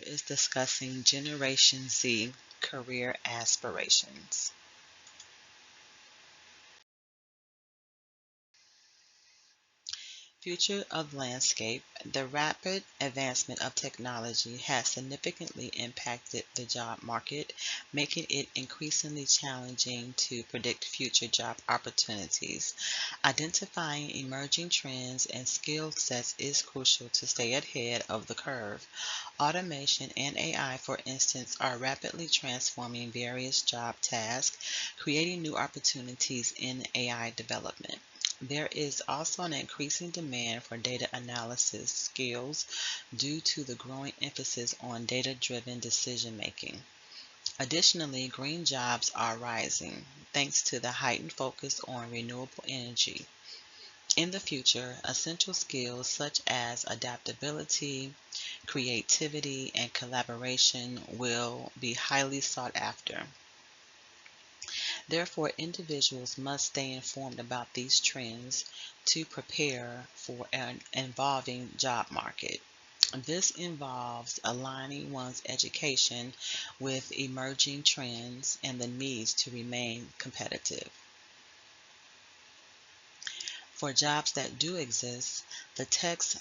Is discussing Generation Z career aspirations. Future of landscape. The rapid advancement of technology has significantly impacted the job market, making it increasingly challenging to predict future job opportunities. Identifying emerging trends and skill sets is crucial to stay ahead of the curve. Automation and AI, for instance, are rapidly transforming various job tasks, creating new opportunities in AI development. There is also an increasing demand for data analysis skills due to the growing emphasis on data-driven decision making. Additionally, green jobs are rising thanks to the heightened focus on renewable energy. In the future, essential skills such as adaptability, creativity, and collaboration will be highly sought after. Therefore, individuals must stay informed about these trends to prepare for an evolving job market. This involves aligning one's education with emerging trends and the needs to remain competitive. For jobs that do exist, the text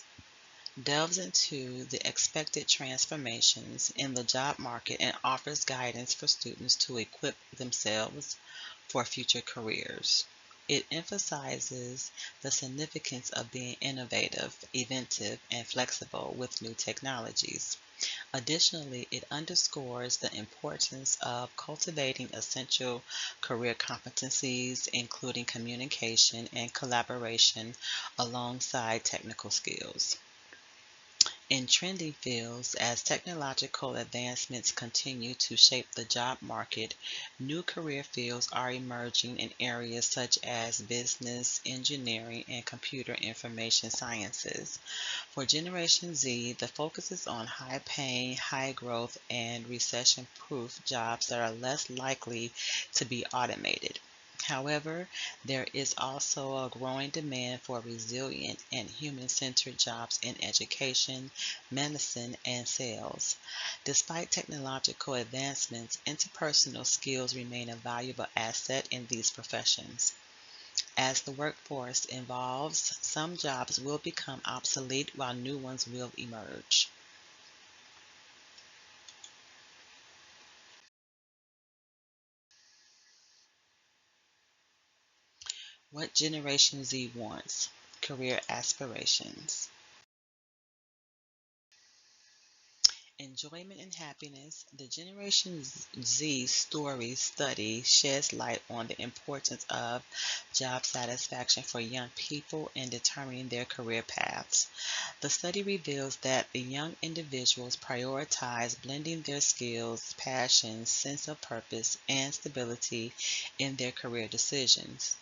delves into the expected transformations in the job market and offers guidance for students to equip themselves for future careers. It emphasizes the significance of being innovative, inventive, and flexible with new technologies. Additionally, it underscores the importance of cultivating essential career competencies, including communication and collaboration, alongside technical skills. In trending fields, as technological advancements continue to shape the job market, new career fields are emerging in areas such as business, engineering, and computer information sciences. For Generation Z, the focus is on high paying, high growth, and recession proof jobs that are less likely to be automated. However, there is also a growing demand for resilient and human-centered jobs in education, medicine, and sales. Despite technological advancements, interpersonal skills remain a valuable asset in these professions. As the workforce evolves, some jobs will become obsolete while new ones will emerge. What Generation Z wants. Career aspirations. Enjoyment and happiness. The Generation Z story study sheds light on the importance of job satisfaction for young people in determining their career paths. The study reveals that the young individuals prioritize blending their skills, passions, sense of purpose, and stability in their career decisions.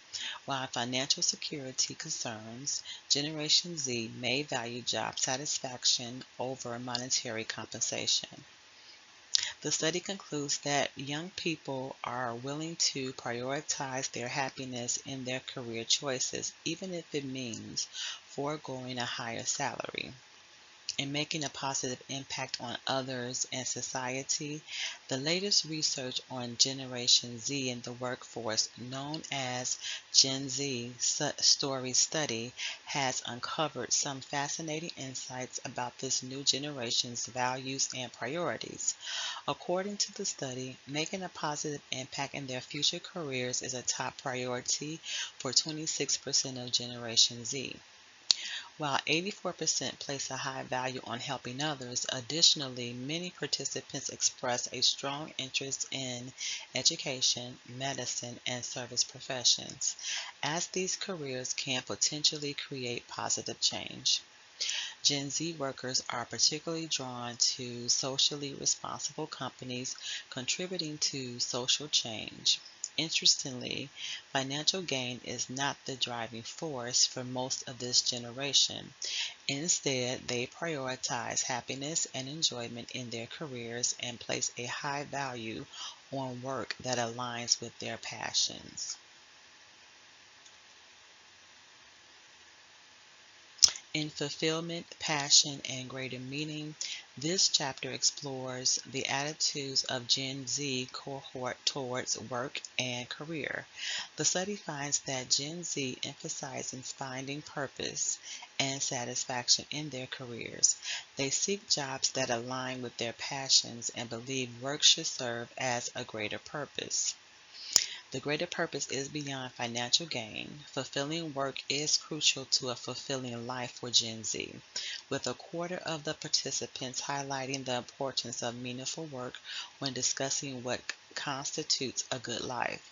While financial security concerns, Generation Z may value job satisfaction over monetary compensation. The study concludes that young people are willing to prioritize their happiness in their career choices, even if it means foregoing a higher salary. In making a positive impact on others and society, the latest research on Generation Z in the workforce, known as Gen Z Story Study, has uncovered some fascinating insights about this new generation's values and priorities. According to the study, making a positive impact in their future careers is a top priority for 26% of Generation Z. While 84% place a high value on helping others, additionally, many participants express a strong interest in education, medicine, and service professions, as these careers can potentially create positive change. Gen Z workers are particularly drawn to socially responsible companies contributing to social change. Interestingly, financial gain is not the driving force for most of this generation. Instead, they prioritize happiness and enjoyment in their careers and place a high value on work that aligns with their passions. In Fulfillment, Passion, and Greater Meaning, this chapter explores the attitudes of Gen Z cohort towards work and career. The study finds that Gen Z emphasizes finding purpose and satisfaction in their careers. They seek jobs that align with their passions and believe work should serve as a greater purpose. The greater purpose is beyond financial gain. Fulfilling work is crucial to a fulfilling life for Gen Z, with a quarter of the participants highlighting the importance of meaningful work when discussing what constitutes a good life.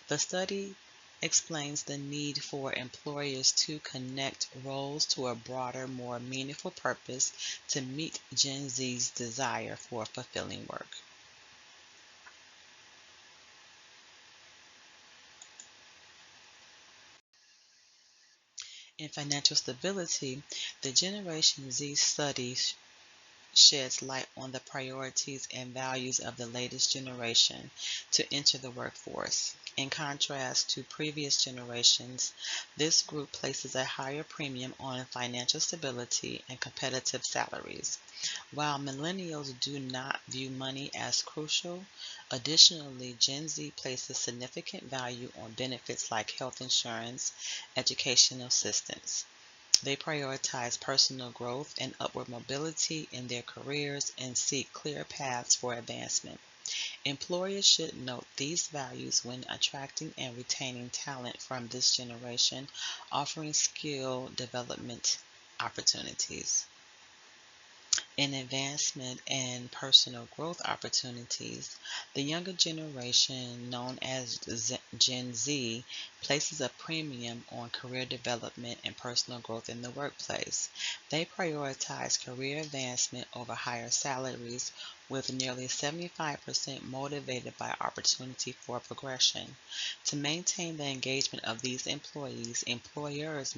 The study explains the need for employers to connect roles to a broader, more meaningful purpose to meet Gen Z's desire for fulfilling work. In financial stability, the Generation Z study sheds light on the priorities and values of the latest generation to enter the workforce. In contrast to previous generations, this group places a higher premium on financial stability and competitive salaries. While millennials do not view money as crucial, additionally, Gen Z places significant value on benefits like health insurance, educational assistance. They prioritize personal growth and upward mobility in their careers and seek clear paths for advancement. Employers should note these values when attracting and retaining talent from this generation, offering skill development opportunities. In advancement and personal growth opportunities, the younger generation, known as Gen Z, places a premium on career development and personal growth in the workplace. They prioritize career advancement over higher salaries, with nearly 75% motivated by opportunity for progression. To maintain the engagement of these employees, employers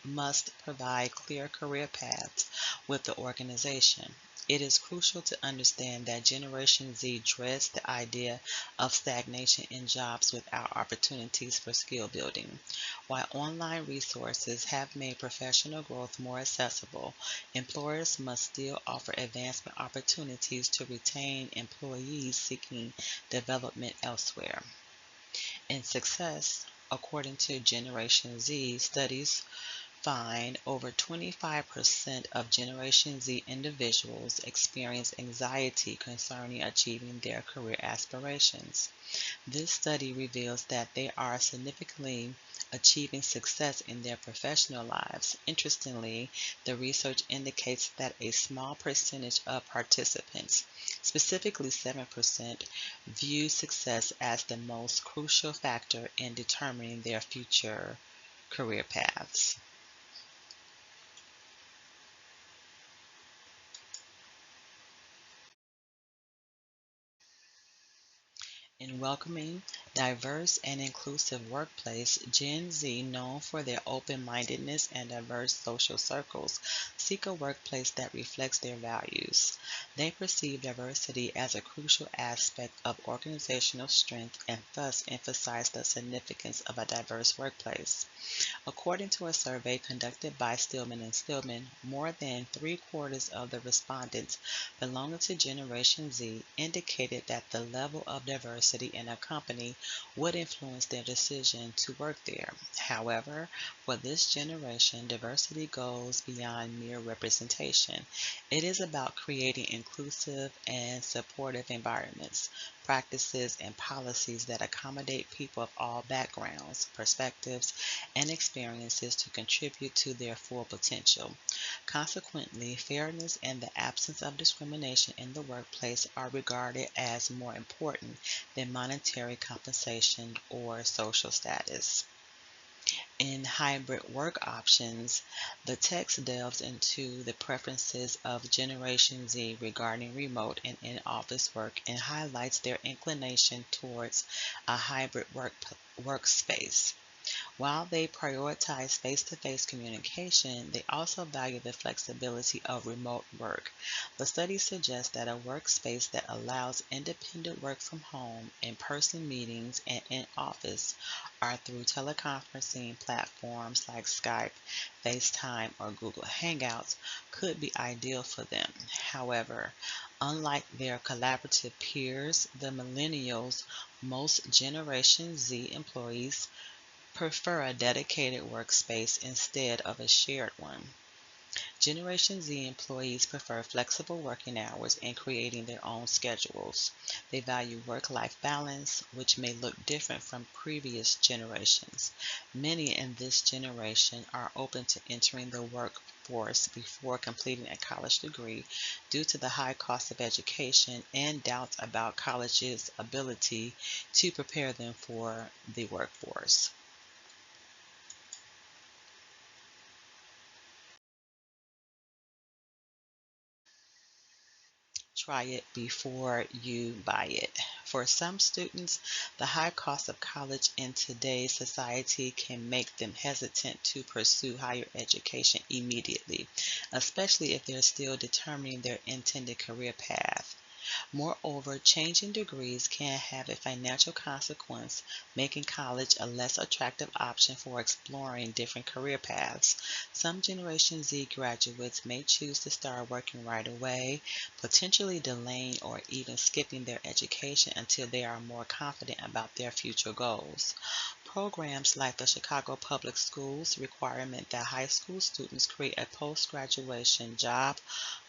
must provide clear career paths with the organization. It is crucial to understand that Generation Z dreads the idea of stagnation in jobs without opportunities for skill building. While online resources have made professional growth more accessible, employers must still offer advancement opportunities to retain employees seeking development elsewhere. In success, according to Generation Z, studies find over 25% of Generation Z individuals experience anxiety concerning achieving their career aspirations. This study reveals that they are significantly achieving success in their professional lives. Interestingly, the research indicates that a small percentage of participants, specifically 7%, view success as the most crucial factor in determining their future career paths. In welcoming, diverse, and inclusive workplace, Gen Z, known for their open-mindedness and diverse social circles, seek a workplace that reflects their values. They perceive diversity as a crucial aspect of organizational strength and thus emphasize the significance of a diverse workplace. According to a survey conducted by Stillman and Stillman, more than three-quarters of the respondents belonging to Generation Z indicated that the level of diversity in a company would influence their decision to work there. However, for this generation, diversity goes beyond mere representation. It is about creating inclusive and supportive environments, practices, and policies that accommodate people of all backgrounds, perspectives, and experiences to contribute to their full potential. Consequently, fairness and the absence of discrimination in the workplace are regarded as more important than monetary compensation or social status. In hybrid work options, the text delves into the preferences of Generation Z regarding remote and in-office work and highlights their inclination towards a hybrid workspace. While they prioritize face-to-face communication, they also value the flexibility of remote work. The study suggests that a workspace that allows independent work from home, in-person meetings, and in-office are through teleconferencing platforms like Skype, FaceTime, or Google Hangouts could be ideal for them. However, unlike their collaborative peers, the millennials, most Generation Z employees prefer a dedicated workspace instead of a shared one. Generation Z employees prefer flexible working hours and creating their own schedules. They value work-life balance, which may look different from previous generations. Many in this generation are open to entering the workforce before completing a college degree due to the high cost of education and doubts about college's ability to prepare them for the workforce. Try it before you buy it. For some students, the high cost of college in today's society can make them hesitant to pursue higher education immediately, especially if they're still determining their intended career path. Moreover, changing degrees can have a financial consequence, making college a less attractive option for exploring different career paths. Some Generation Z graduates may choose to start working right away, potentially delaying or even skipping their education until they are more confident about their future goals. Programs like the Chicago Public Schools requirement that high school students create a post-graduation job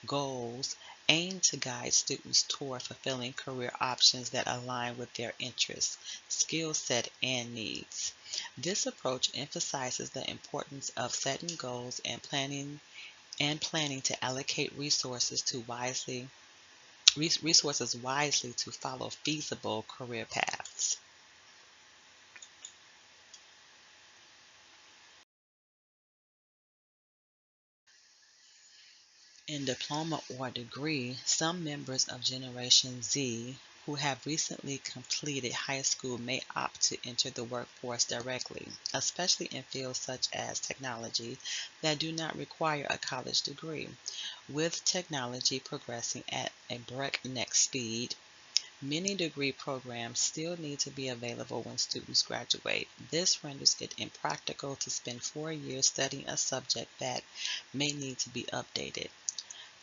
goals aim to guide students toward fulfilling career options that align with their interests, skill set, and needs. This approach emphasizes the importance of setting goals and planning to allocate resources wisely to follow feasible career paths. In diploma or degree, some members of Generation Z who have recently completed high school may opt to enter the workforce directly, especially in fields such as technology that do not require a college degree. With technology progressing at a breakneck speed, many degree programs still need to be available when students graduate. This renders it impractical to spend 4 years studying a subject that may need to be updated.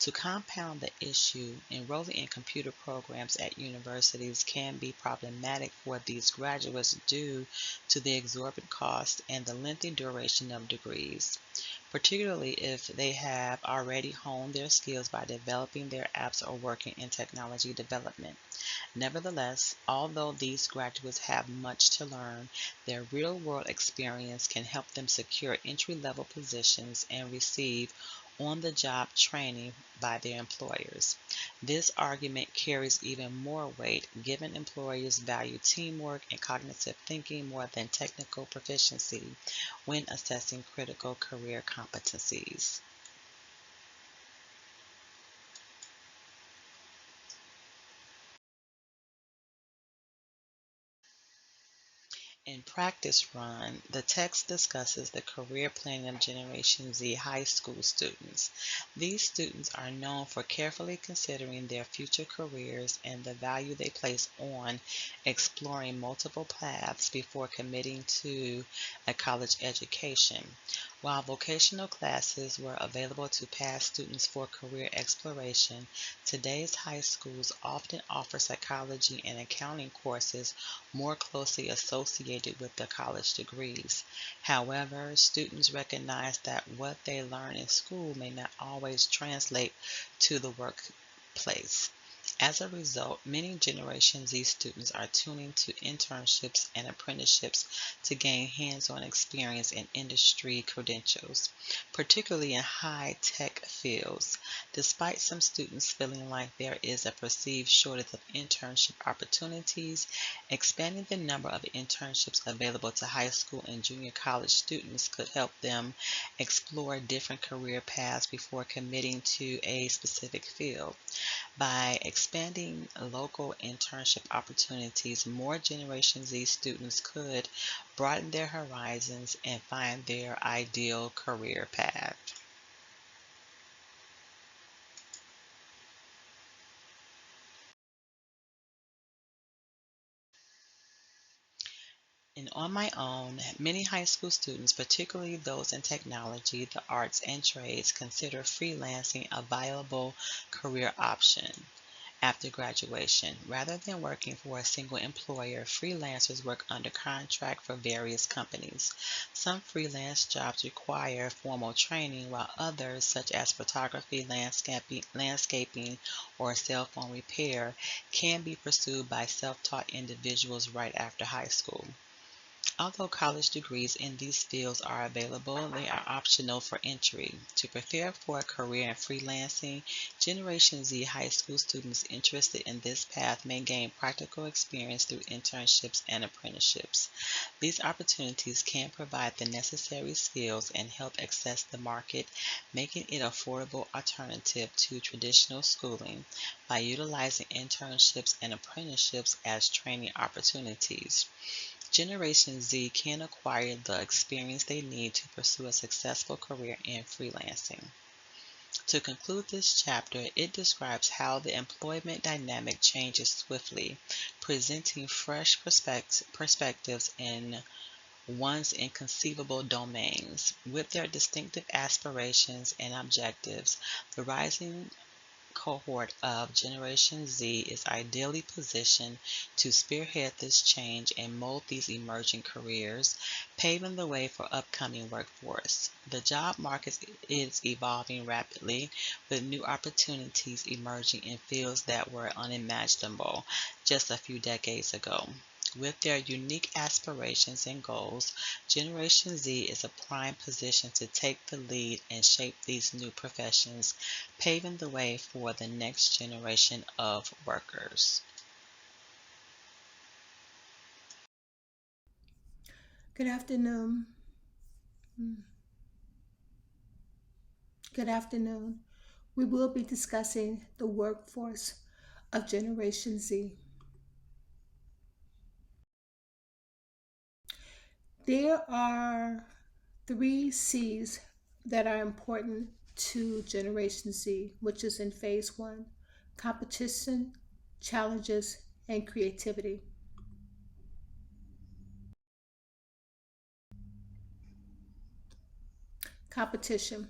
To compound the issue, enrolling in computer programs at universities can be problematic for these graduates due to the exorbitant cost and the lengthy duration of degrees, particularly if they have already honed their skills by developing their apps or working in technology development. Nevertheless, although these graduates have much to learn, their real-world experience can help them secure entry-level positions and receive on-the-job training by their employers. This argument carries even more weight given employers value teamwork and cognitive thinking more than technical proficiency when assessing critical career competencies. In Practice Run, the text discusses the career planning of Generation Z high school students. These students are known for carefully considering their future careers and the value they place on exploring multiple paths before committing to a college education. While vocational classes were available to past students for career exploration, today's high schools often offer psychology and accounting courses more closely associated with the college degrees. However, students recognize that what they learn in school may not always translate to the workplace. As a result, many Generation Z students are tuning to internships and apprenticeships to gain hands-on experience and industry credentials, particularly in high-tech fields. Despite some students feeling like there is a perceived shortage of internship opportunities, expanding the number of internships available to high school and junior college students could help them explore different career paths before committing to a specific field. By expanding local internship opportunities, more Generation Z students could broaden their horizons and find their ideal career path. And on my own, many high school students, particularly those in technology, the arts, and trades, consider freelancing a viable career option after graduation. Rather than working for a single employer, freelancers work under contract for various companies. Some freelance jobs require formal training, while others, such as photography, landscaping or cell phone repair, can be pursued by self-taught individuals right after high school. Although college degrees in these fields are available, they are optional for entry. To prepare for a career in freelancing, Generation Z high school students interested in this path may gain practical experience through internships and apprenticeships. These opportunities can provide the necessary skills and help access the market, making it an affordable alternative to traditional schooling by utilizing internships and apprenticeships as training opportunities. Generation Z can acquire the experience they need to pursue a successful career in freelancing. To conclude this chapter, it describes how the employment dynamic changes swiftly, presenting fresh perspectives in once inconceivable domains. With their distinctive aspirations and objectives, the rising cohort of Generation Z is ideally positioned to spearhead this change and mold these emerging careers, paving the way for upcoming workforce. The job market is evolving rapidly, with new opportunities emerging in fields that were unimaginable just a few decades ago. With their unique aspirations and goals, Generation Z is a prime position to take the lead and shape these new professions, paving the way for the next generation of workers. Good afternoon. Mm, Good afternoon. We will be discussing the workforce of Generation Z. There are three C's that are important to Generation Z, which is in phase one: competition, challenges, and creativity. Competition.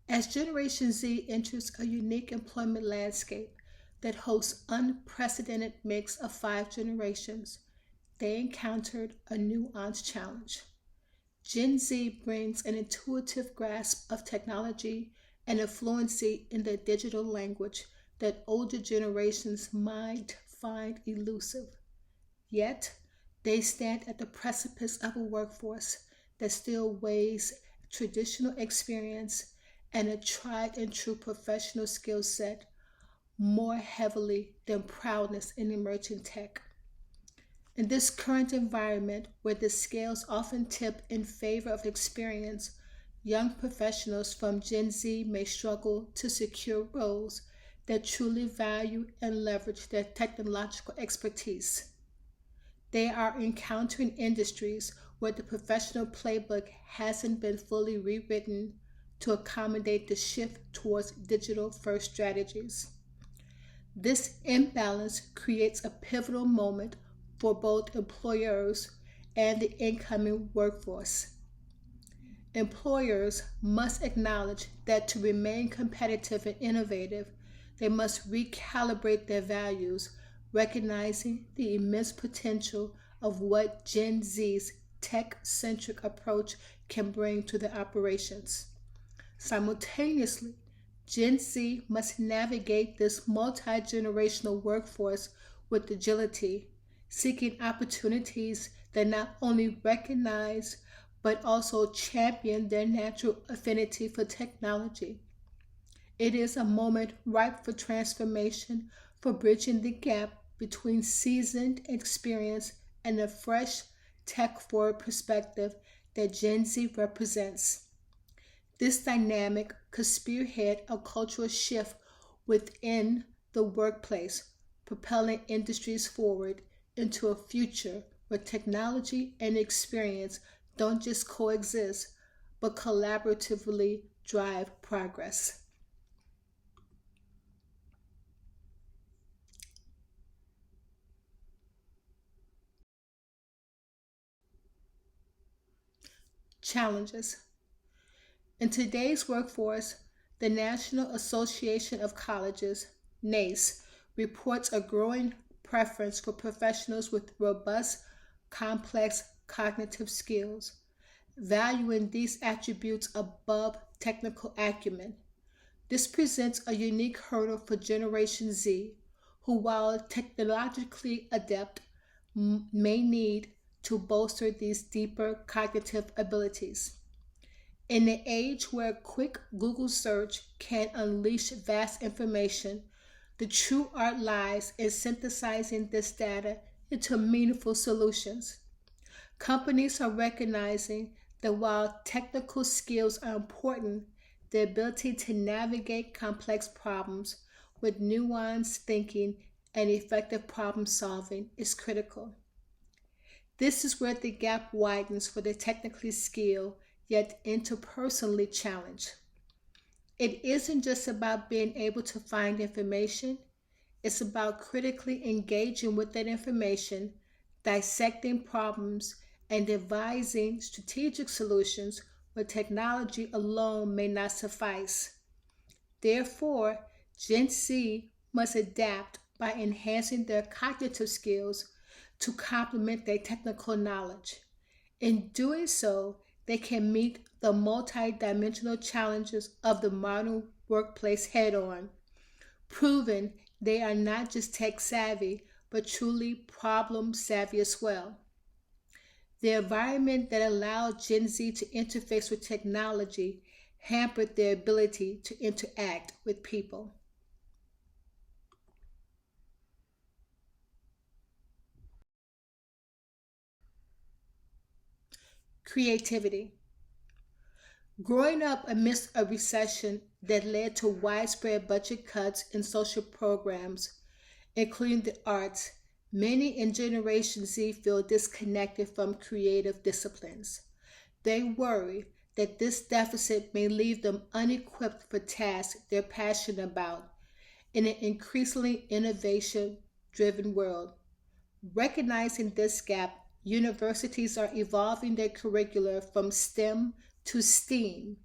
As Generation Z enters a unique employment landscape that hosts unprecedented mix of five generations, they encountered a nuanced challenge. Gen Z brings an intuitive grasp of technology and a fluency in the digital language that older generations might find elusive. Yet, they stand at the precipice of a workforce that still weighs traditional experience and a tried and true professional skill set more heavily than prowess in emerging tech. In this current environment, where the scales often tip in favor of experience, young professionals from Gen Z may struggle to secure roles that truly value and leverage their technological expertise. They are encountering industries where the professional playbook hasn't been fully rewritten to accommodate the shift towards digital first strategies. This imbalance creates a pivotal moment for both employers and the incoming workforce. Employers must acknowledge that to remain competitive and innovative, they must recalibrate their values, recognizing the immense potential of what Gen Z's tech centric approach can bring to their operations. Simultaneously, Gen Z must navigate this multi generational workforce with agility, seeking opportunities that not only recognize but also champion their natural affinity for technology. It is a moment ripe for transformation, for bridging the gap between seasoned experience and the fresh, tech forward perspective that Gen Z represents. This dynamic could spearhead a cultural shift within the workplace, propelling industries forward into a future where technology and experience don't just coexist, but collaboratively drive progress. Challenges. In today's workforce, the National Association of Colleges, NACE, reports a growing preference for professionals with robust, complex cognitive skills, valuing these attributes above technical acumen. This presents a unique hurdle for Generation Z, who, while technologically adept, may need to bolster these deeper cognitive abilities. In an age where a quick Google search can unleash vast information, the true art lies in synthesizing this data into meaningful solutions. Companies are recognizing that while technical skills are important, the ability to navigate complex problems with nuanced thinking and effective problem solving is critical. This is where the gap widens for the technically skilled yet interpersonally challenged. It isn't just about being able to find information, it's about critically engaging with that information, dissecting problems, and devising strategic solutions where technology alone may not suffice. Therefore, Gen Z must adapt by enhancing their cognitive skills to complement their technical knowledge. In doing so, they can meet the multidimensional challenges of the modern workplace head on, proving they are not just tech savvy, but truly problem savvy as well. The environment that allowed Gen Z to interface with technology hampered their ability to interact with people. Creativity. Growing up amidst a recession that led to widespread budget cuts in social programs, including the arts, many in Generation Z feel disconnected from creative disciplines. They worry that this deficit may leave them unequipped for tasks they're passionate about in an increasingly innovation driven world. Recognizing this gap, universities are evolving their curricula from STEM to STEAM,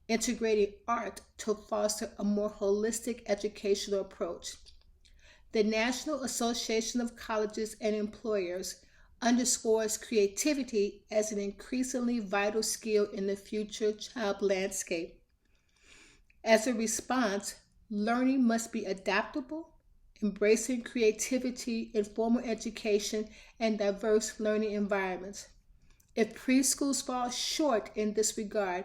integrating art to foster a more holistic educational approach. The National Association of Colleges and Employers underscores creativity as an increasingly vital skill in the future job landscape. As a response, learning must be adaptable, embracing creativity in formal education and diverse learning environments. If preschools fall short in this regard,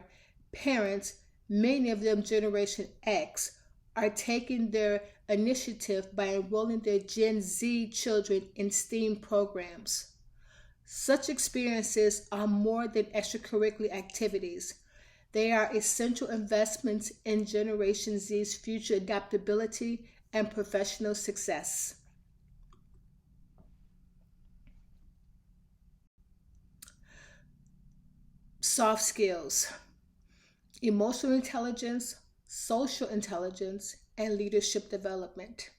parents, many of them Generation X, are taking their initiative by enrolling their Gen Z children in STEAM programs. Such experiences are more than extracurricular activities. They are essential investments in Generation Z's future adaptability and professional success. Soft skills, emotional intelligence, social intelligence, and leadership development.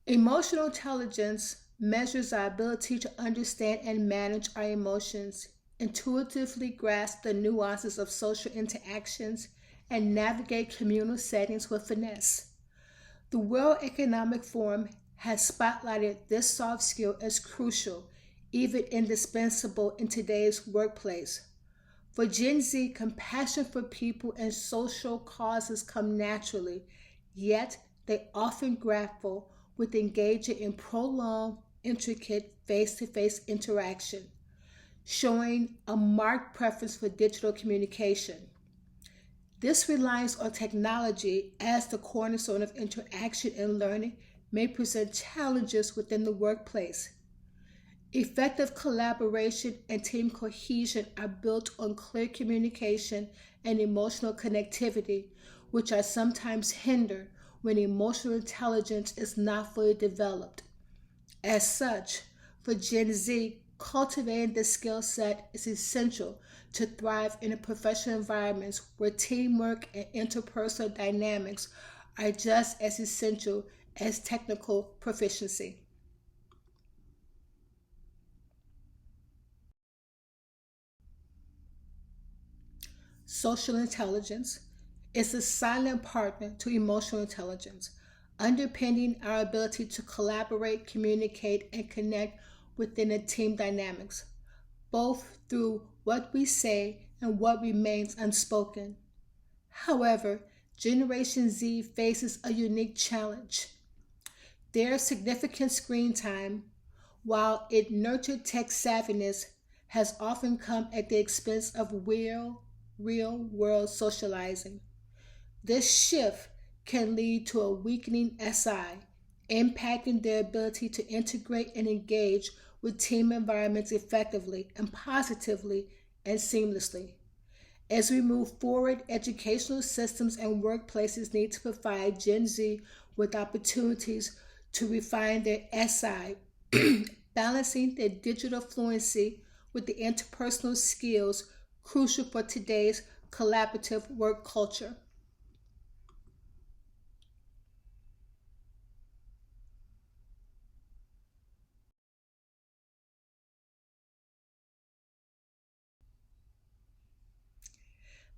Emotional intelligence measures our ability to understand and manage our emotions, intuitively grasp the nuances of social interactions, and navigate communal settings with finesse. The World Economic Forum has spotlighted this soft skill as crucial, even indispensable in today's workplace. For Gen Z, compassion for people and social causes come naturally, yet they often grapple with engaging in prolonged, intricate face to face interaction, showing a marked preference for digital communication. This reliance on technology as the cornerstone of interaction and learning may present challenges within the workplace. Effective collaboration and team cohesion are built on clear communication and emotional connectivity, which are sometimes hindered when emotional intelligence is not fully developed. As such, for Gen Z, cultivating this skill set is essential to thrive in professional environments where teamwork and interpersonal dynamics are just as essential as technical proficiency. Social intelligence is a silent partner to emotional intelligence, underpinning our ability to collaborate, communicate, and connect within a team dynamics, both through what we say and what remains unspoken. However, Generation Z faces a unique challenge. Their significant screen time, while it nurtured tech savviness, has often come at the expense of real world socializing. This shift can lead to a weakening SI, impacting their ability to integrate and engage with team environments effectively and positively and seamlessly. As we move forward, educational systems and workplaces need to provide Gen Z with opportunities to refine their SI, balancing their digital fluency with the interpersonal skills crucial for today's collaborative work culture.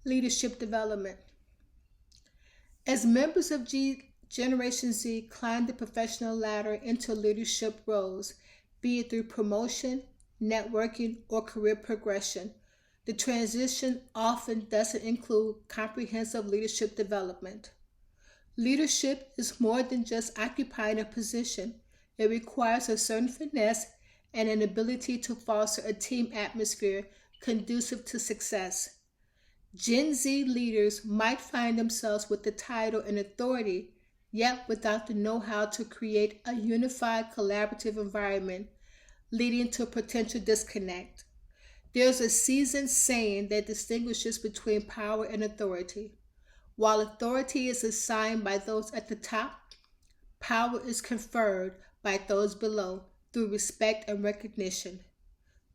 Leadership development. As members of Generation Z climb the professional ladder into leadership roles, be it through promotion, networking, or career progression, the transition often doesn't include comprehensive leadership development. Leadership is more than just occupying a position, it requires a certain finesse and an ability to foster a team atmosphere conducive to success. Gen Z leaders might find themselves with the title and authority, yet without the know how to create a unified collaborative environment, leading to a potential disconnect. There's a seasoned saying that distinguishes between power and authority. While authority is assigned by those at the top, power is conferred by those below through respect and recognition.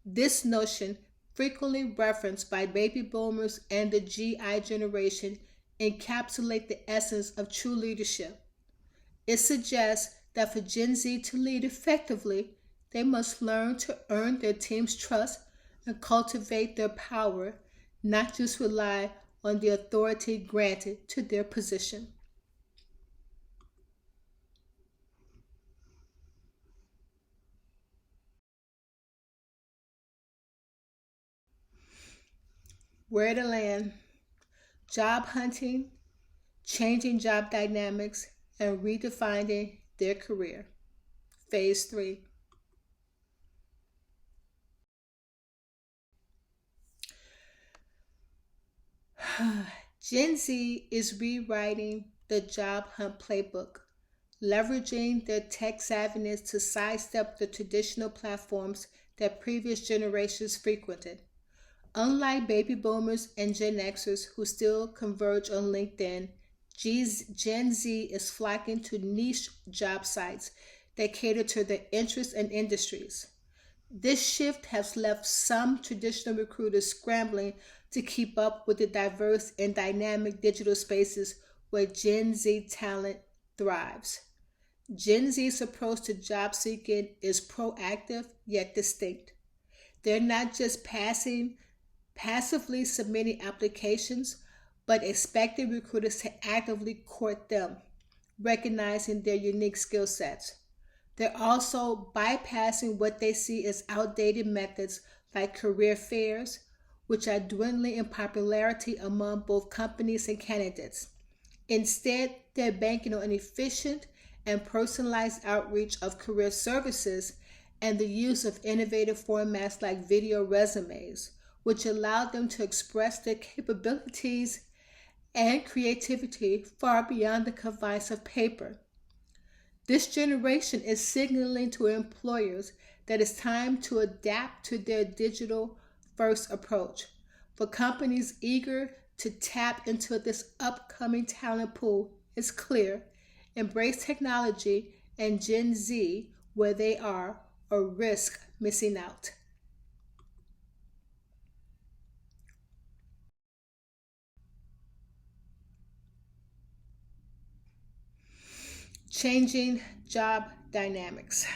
This notion, frequently referenced by baby boomers and the GI generation, encapsulates the essence of true leadership. It suggests that for Gen Z to lead effectively, they must learn to earn their team's trust and cultivate their power, not just rely on the authority granted to their position. Where to land, job hunting, changing job dynamics, and redefining their career. Phase 3. Gen Z is rewriting the job hunt playbook, leveraging their tech savviness to sidestep the traditional platforms that previous generations frequented. Unlike baby boomers and Gen Xers who still converge on LinkedIn, Gen Z is flocking to niche job sites that cater to their interests and industries. This shift has left some traditional recruiters scrambling to keep up with the diverse and dynamic digital spaces where Gen Z talent thrives. Gen Z's approach to job seeking is proactive yet distinct. They're not just passively submitting applications, but expecting recruiters to actively court them, recognizing their unique skill sets. They're also bypassing what they see as outdated methods like career fairs, which are dwindling in popularity among both companies and candidates. Instead, they're banking on an efficient and personalized outreach of career services and the use of innovative formats like video resumes, which allow them to express their capabilities and creativity far beyond the confines of paper. This generation is signaling to employers that it's time to adapt to their digital first approach. For companies eager to tap into this upcoming talent pool, it's clear: embrace technology and Gen Z where they are, or risk missing out. Changing job dynamics.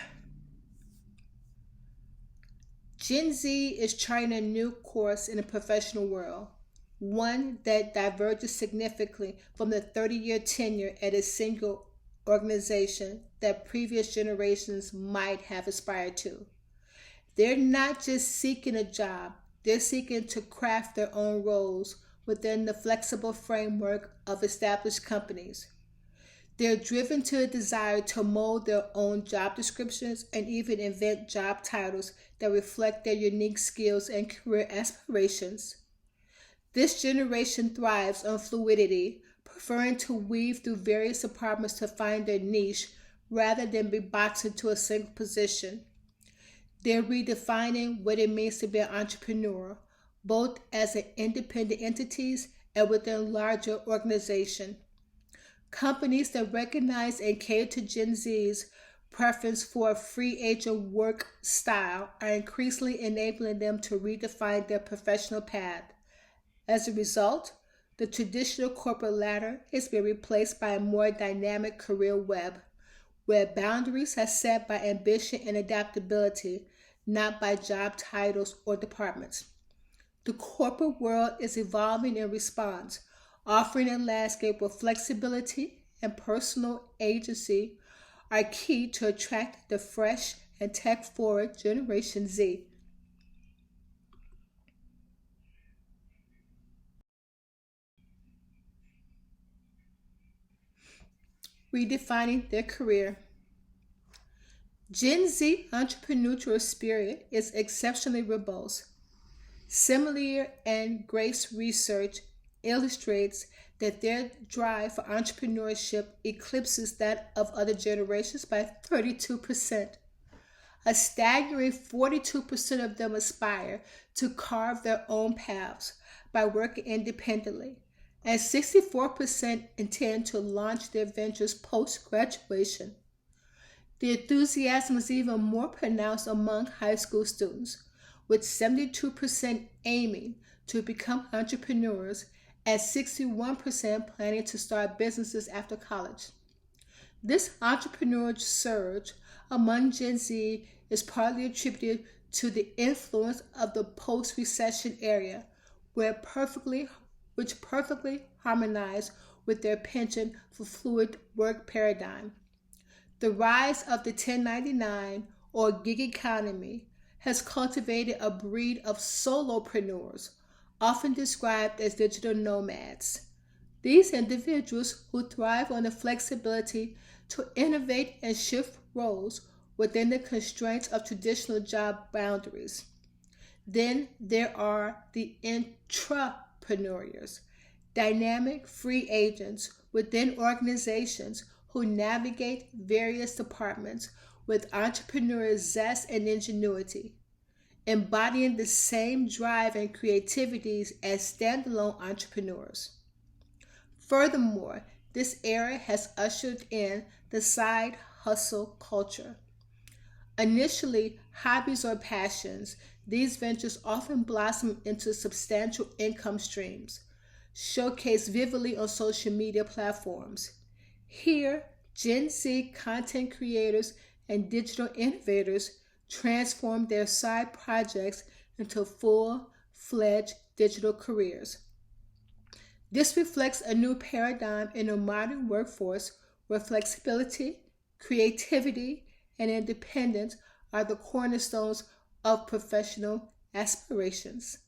Gen Z is charting a new course in the professional world, one that diverges significantly from the 30-year tenure at a single organization that previous generations might have aspired to. They're not just seeking a job, they're seeking to craft their own roles within the flexible framework of established companies. They're driven to a desire to mold their own job descriptions and even invent job titles that reflect their unique skills and career aspirations. This generation thrives on fluidity, preferring to weave through various departments to find their niche rather than be boxed into a single position. They're redefining what it means to be an entrepreneur, both as an independent entities and within larger organizations. Companies that recognize and cater to Gen Z's preference for a free agent work style are increasingly enabling them to redefine their professional path. As a result, the traditional corporate ladder has been replaced by a more dynamic career web, where boundaries are set by ambition and adaptability, not by job titles or departments. The corporate world is evolving in response, offering a landscape where flexibility and personal agency are key to attract the fresh and tech-forward Generation Z. Redefining their career. Gen Z entrepreneurial spirit is exceptionally robust. Similar and Grace research illustrates that their drive for entrepreneurship eclipses that of other generations by 32%. A staggering 42% of them aspire to carve their own paths by working independently, and 64% intend to launch their ventures post graduation. The enthusiasm is even more pronounced among high school students, with 72% aiming to become entrepreneurs and 61% planning to start businesses after college. This entrepreneurial surge among Gen Z is partly attributed to the influence of the post-recession era, which perfectly harmonized with their penchant for fluid work paradigm. The rise of the 1099 or gig economy has cultivated a breed of solopreneurs, often described as digital nomads. These individuals who thrive on the flexibility to innovate and shift roles within the constraints of traditional job boundaries. Then there are the intrapreneurs, dynamic free agents within organizations who navigate various departments with entrepreneurial zest and ingenuity, embodying the same drive and creativities as standalone entrepreneurs. Furthermore, this era has ushered in the side hustle culture. Initially hobbies or passions, these ventures often blossom into substantial income streams, showcased vividly on social media platforms. Here, Gen Z content creators and digital innovators transform their side projects into full-fledged digital careers. This reflects a new paradigm in a modern workforce where flexibility, creativity, and independence are the cornerstones of professional aspirations.